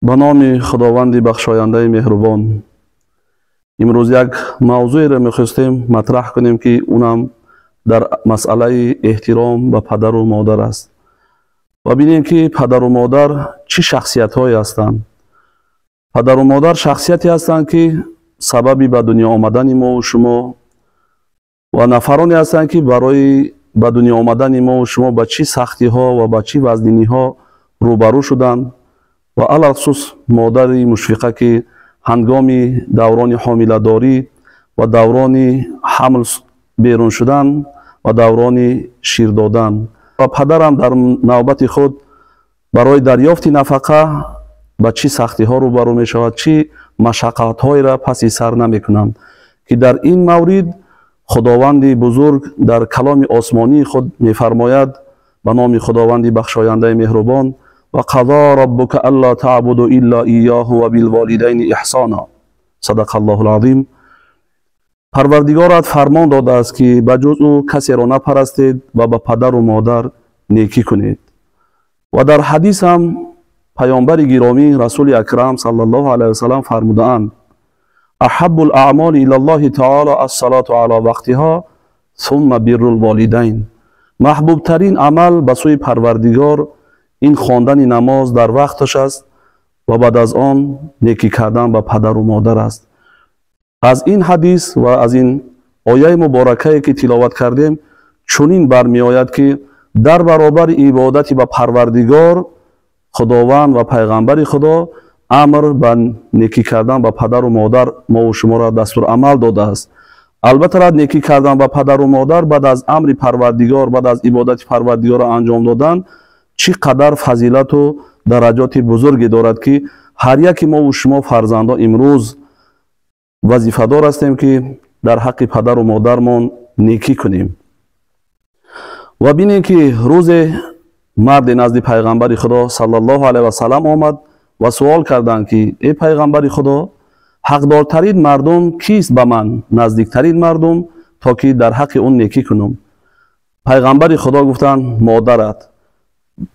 به نام خداوند بخشاینده مهربان. امروز یک موضوعی را می‌خواستیم مطرح کنیم که اونم در مسئله احترام به پدر و مادر است و ببینیم که پدر و مادر چه شخصیت‌هایی هستند. پدر و مادر شخصیتی هستند که سببی به دنیا آمدن ما و شما و نفرانی هستند که برای به دنیا آمدن ما و شما به چه سختی‌ها و به چه وزنینی‌ها روبرو شدند و علخصوص مادر مشفقه که هنگام دوران حامله‌داری و دوران حمل بیرون شدن و دوران شیر دادن و پدرم در نوبت خود برای دریافت نفقه با چه سختی‌ها روبرو می‌شود، چه مشقت‌هایی را پس سر نمی‌کنند که در این مورد خداوند بزرگ در کلام آسمانی خود می‌فرماید به نام خداوند بخشاینده مهربان و قضا ربک الا تعبدوا الا ایاه و بالوالدین احسانا. صدق الله العظیم. پروردگارت فرمان داده است که به جز او کسی را نپرستید و به پدر و مادر نیکی کنید. و در حدیث هم پیامبر گرامی رسول اکرم صلی الله علیه و سلم فرمودند احب الاعمال الی الله تعالی الصلاة علی وقتها ثم بر الوالدین. محبوب ترین عمل به سوی پروردگار این خواندن نماز در وقتش است و بعد از آن نیکی کردن به پدر و مادر است. از این حدیث و از این آیه مبارکه که تلاوت کردیم چنین برمی آید که در برابر عبادت به پروردگار خداوند و پیغمبر خدا امر به نیکی کردن به پدر و مادر ما و شما را دستور عمل داده است. البته نیکی کردن به پدر و مادر بعد از امر پروردگار، بعد از عبادت پروردگار انجام دادن چقدر فضیلت و درجات بزرگی دارد که هر یک ما و شما فرزندان امروز وظیفه دار هستیم که در حق پدر و مادرمان نیکی کنیم. و بینیم که روز مرد نزد پیغمبر خدا صلی الله علیه و سلم آمد و سوال کردند که ای پیغمبر خدا حقدارترین مردم کیست به من، نزدیکترین مردم تا که در حق اون نیکی کنم؟ پیغمبر خدا گفتند مادرت.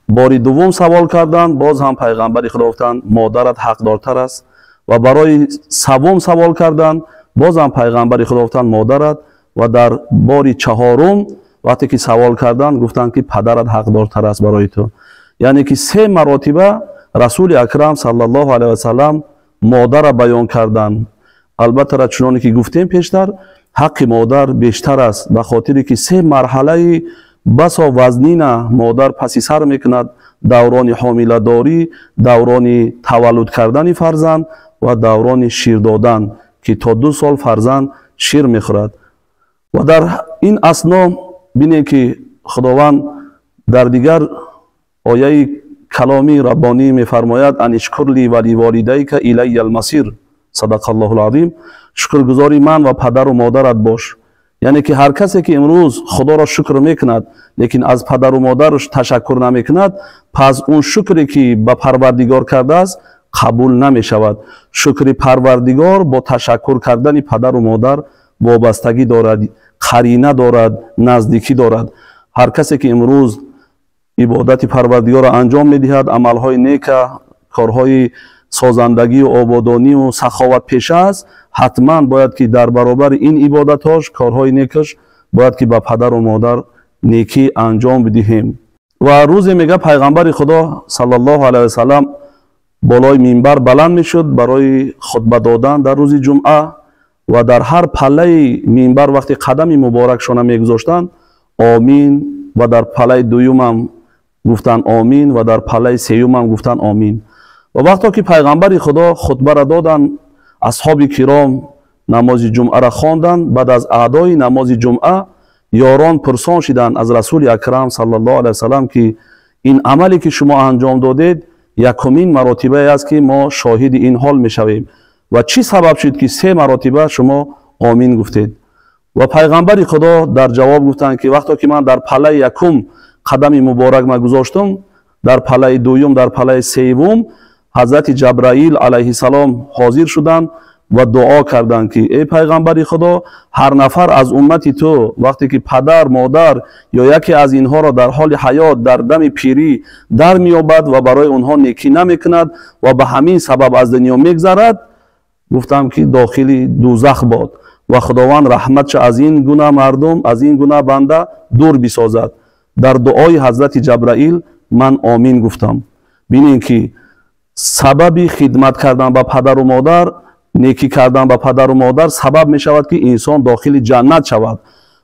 باری دوم سوال کردند، باز هم پیغمبر خدا گفتند مادرت حقدارتر است. و برای سوم سوال کردند، باز هم پیغمبر خدا گفتند مادرت. و در باری چهارم وقتی که سوال کردند گفتند که پدرت حقدارتر است برای تو. یعنی که 3 مراتبه رسول اکرم صلی الله علیه و سلم مادر را بیان کردند. البته چنانی که گفتیم پیشتر حق مادر بیشتر است به خاطری که 3 مرحله بسا وزنین مادر پس سر میکند: دوران حامله داری، دوران تولد کردن فرزند و دوران شیر دادن که تا 2 سال فرزند شیر میخورد. و در این اثنا بینید که خداوند در دیگر آیه کلامی ربانی میفرماید ان اشکر لی و لوالدیک الی المصیر. صدق الله العظیم. شکرگزاری من و پدر و مادرت باش. یعنی که هر کسی که امروز خدا را شکر میکند لیکن از پدر و مادرش تشکر نمیکند، پس اون شکری که به پروردگار کرده است قبول نمی شود. شکر پروردگار با تشکر کردن پدر و مادر وابستگی دارد، قرینه دارد، نزدیکی دارد. هر کسی که امروز عبادت پروردگار را انجام میدهد، عملهای نیک، کارهای سازندگی و آبادانی و سخاوت پیشه است، حتما باید که در برابر این عبادتاش، کارهای نیکش باید که به پدر و مادر نیکی انجام بدهیم. و روز میگه پیغمبر خدا صلی الله علیه و سلم بالای منبر بلند میشد برای خطبه دادن در روز جمعه و در هر پله منبر وقتی قدم مبارکشان میگذاشتند آمین و در پله دوم هم گفتن آمین و در پله سوم هم گفتن آمین. و وقتی که پیغمبر خدا خطبه را دادن، اصحاب کرام نماز جمعه را خواندند. بعد از ادای نماز جمعه یاران پرسان شدند از رسول اکرم صلی الله علیه و سلم که این عملی که شما انجام دادید یکمین مراتبه است که ما شاهد این حال میشویم و چی سبب شد که 3 مراتبه شما آمین گفتید؟ و پیغمبر خدا در جواب گفتند که وقتی که من در پله یکم قدم مبارک ما گذاشتم، در پله دوم، در پله سوم حضرت جبرائیل علیه السلام حاضر شدند و دعا کردند که ای پیغمبر خدا، هر نفر از امت تو وقتی که پدر، مادر یا یکی از اینها را در حال حیات در دم پیری در میابد و برای اونها نیکی نمیکند و به همین سبب از دنیا میگذرد، گفتم که داخل دوزخ باد و خداوند رحمتش از این گونه مردم، از این گونه بنده دور بسازد. در دعای حضرت جبرائیل من آمین گفتم. ببینید که سبب خدمت کردن به پدر و مادر، نیکی کردن به پدر و مادر سبب می شود که انسان داخل جنت شود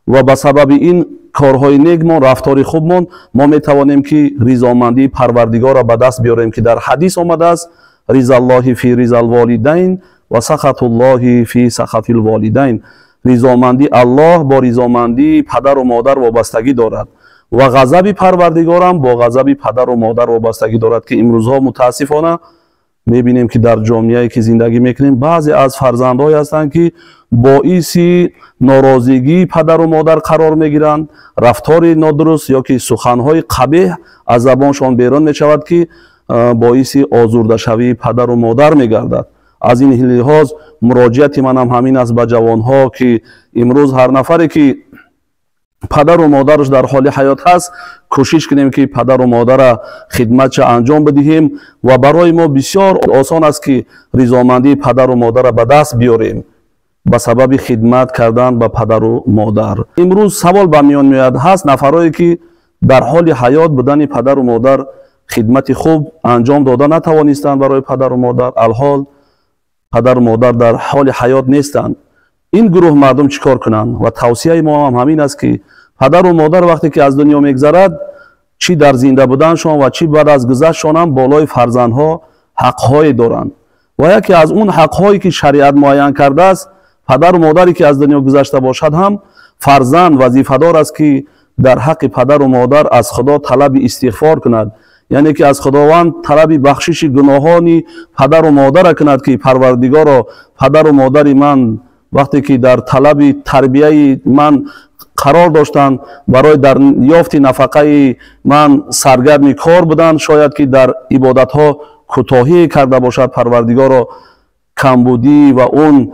و به سبب این کارهای نیکمون، رفتار خوبمون ما می توانیم که رضامندی پروردگار را به دست بیاریم که در حدیث آمده است رضا الله فی رضا الوالدین و سخط الله فی سخط الوالدین. رضامندی الله با رضامندی پدر و مادر وابستگی دارد و غضب پروردگار هم با غضب پدر و مادر وابستگی دارد که امروزها متاسفانه میبینیم که در جامعه‌ای که زندگی میکنیم بعضی از فرزندهای هستند که باعث ناراضگی پدر و مادر قرار میگیرند، رفتار نادرست یا که سخنهای قبیح از زبانشان بیرون میشود که باعث آزرده شوی پدر و مادر میگردد. از این لحاظ مراجعت من هم همین است به جوانها که امروز هر نفری که پدر و مادرش در حال حیات هست کوشش کنیم که پدر و مادر خدمتش انجام بدهیم و برای ما بسیار آسان است که رضامندی پدر و مادر را به دست بیاریم به سبب خدمت کردن به پدر و مادر. امروز سوال به میان میاد هست نفرایی که در حال حیات بودن پدر و مادر خدمت خوب انجام داده نتوانستند برای پدر و مادر، الحال پدر و مادر در حال حیات نیستند. این گروه مردم چیکار کنند؟ و توصیه ما هم همین است که پدر و مادر وقتی که از دنیا میگذرد چی در زنده بودنشان و چی بعد از گذشتشان هم بالای فرزندها حق‌های دارند و یکی از اون حق‌هایی که شریعت معین کرده است پدر و مادری که از دنیا گذشته باشد هم فرزند وظیفه‌دار است که در حق پدر و مادر از خدا طلب استغفار کند، یعنی که از خداوند طلب بخشش گناهان پدر و مادر کند که پروردگارا پدر و مادر من وقتی که در طلب تربیه من قرار داشتند برای در یافت نفقه من سرگرم کار بودند، شاید که در عبادت ها کوتاهی کرده باشد پروردگارا کمبودی و اون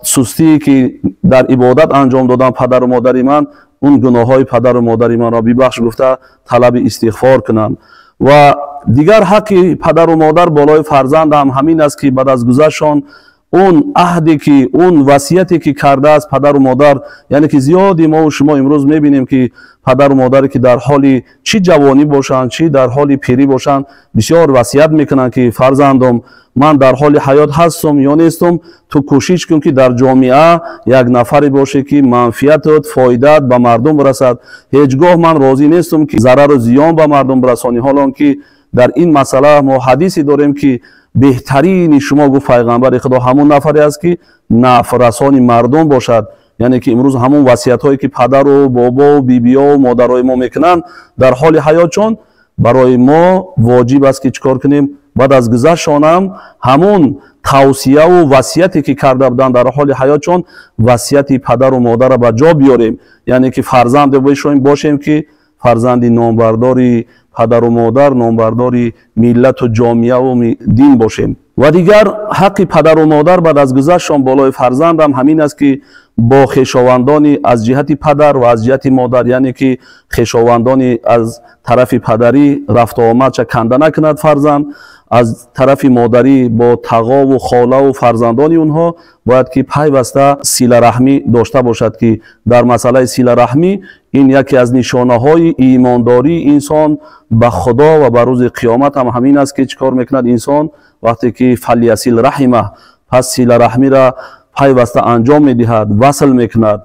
سستی که در عبادت انجام دادن پدر و مادر من اون گناه های پدر و مادر من را ببخش گفته طلب استغفار کنند. و دیگر حق پدر و مادر بالای فرزند هم همین است که بعد از گذشتشان اون عهدی که اون وصیتی که کرده است پدر و مادر، یعنی که زیادی ما و شما امروز میبینیم که پدر و مادری که در حال چی جوانی باشند چی در حال پیری باشند بسیار وصیت میکنند که فرزندم من در حال حیات هستم یا نیستم، تو کوشش کن که در جامعه یک نفری باشه که منفعت فایده به مردم برسد. هیچگاه من راضی نیستم که ضرر و زیان به مردم برسانی، حالان که در این مسئله ما حدیثی داریم که بهترین شما گفت پیغمبر خدا همون نفری است که نفع رسان مردم باشد، یعنی که امروز همون وصیت هایی که پدر و بابا و بیبی ها و مادرای ما میکنن در حال حیاتشون برای ما واجب است که چیکار کنیم بعد از گذشتشان هم همون توصیه و وصیتی که کرده بودن در حال حیاتشون وصیت پدر و مادر را به جا بیاریم، یعنی که فرزند باشیم که فرزند نامبرداری پدر و مادر، نامبرداری ملت و جامعه و دین باشیم. و دیگر حق پدر و مادر بعد از گذشتشان بالای فرزند هم همین است که با خویشاوندان از جهت پدر و از جهت مادر، یعنی که خویشاوندان از طرف پدری رفت و آمد چه کنده نکند فرزند، از طرف مادری با تقا و خاله و فرزندان اونها باید که پیوسته صله رحمی داشته باشد که در مسئله صله رحمی این یکی از نشانه های ایمانداری انسان به خدا و به روز قیامت هم همین است که چیکار میکند انسان وقتی که فلیصل رحمه پس صله رحمی را پیوسته انجام میدهد وصل میکند.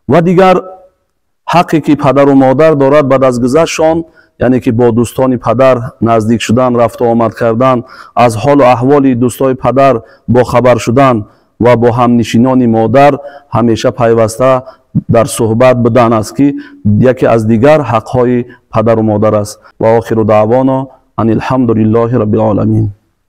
و دیگر حقی که پدر و مادر دارد بعد از گذشتشان، یعنی که با دوستان پدر نزدیک شدن، رفت و آمد کردن، از حال و احوال دوستای پدر با خبر شدن و با همنشینان مادر همیشه پیوسته در صحبت بدن است که یکی از دیگر حقهای پدر و مادر است. و آخر دعوانا ان الحمد لله رب العالمین.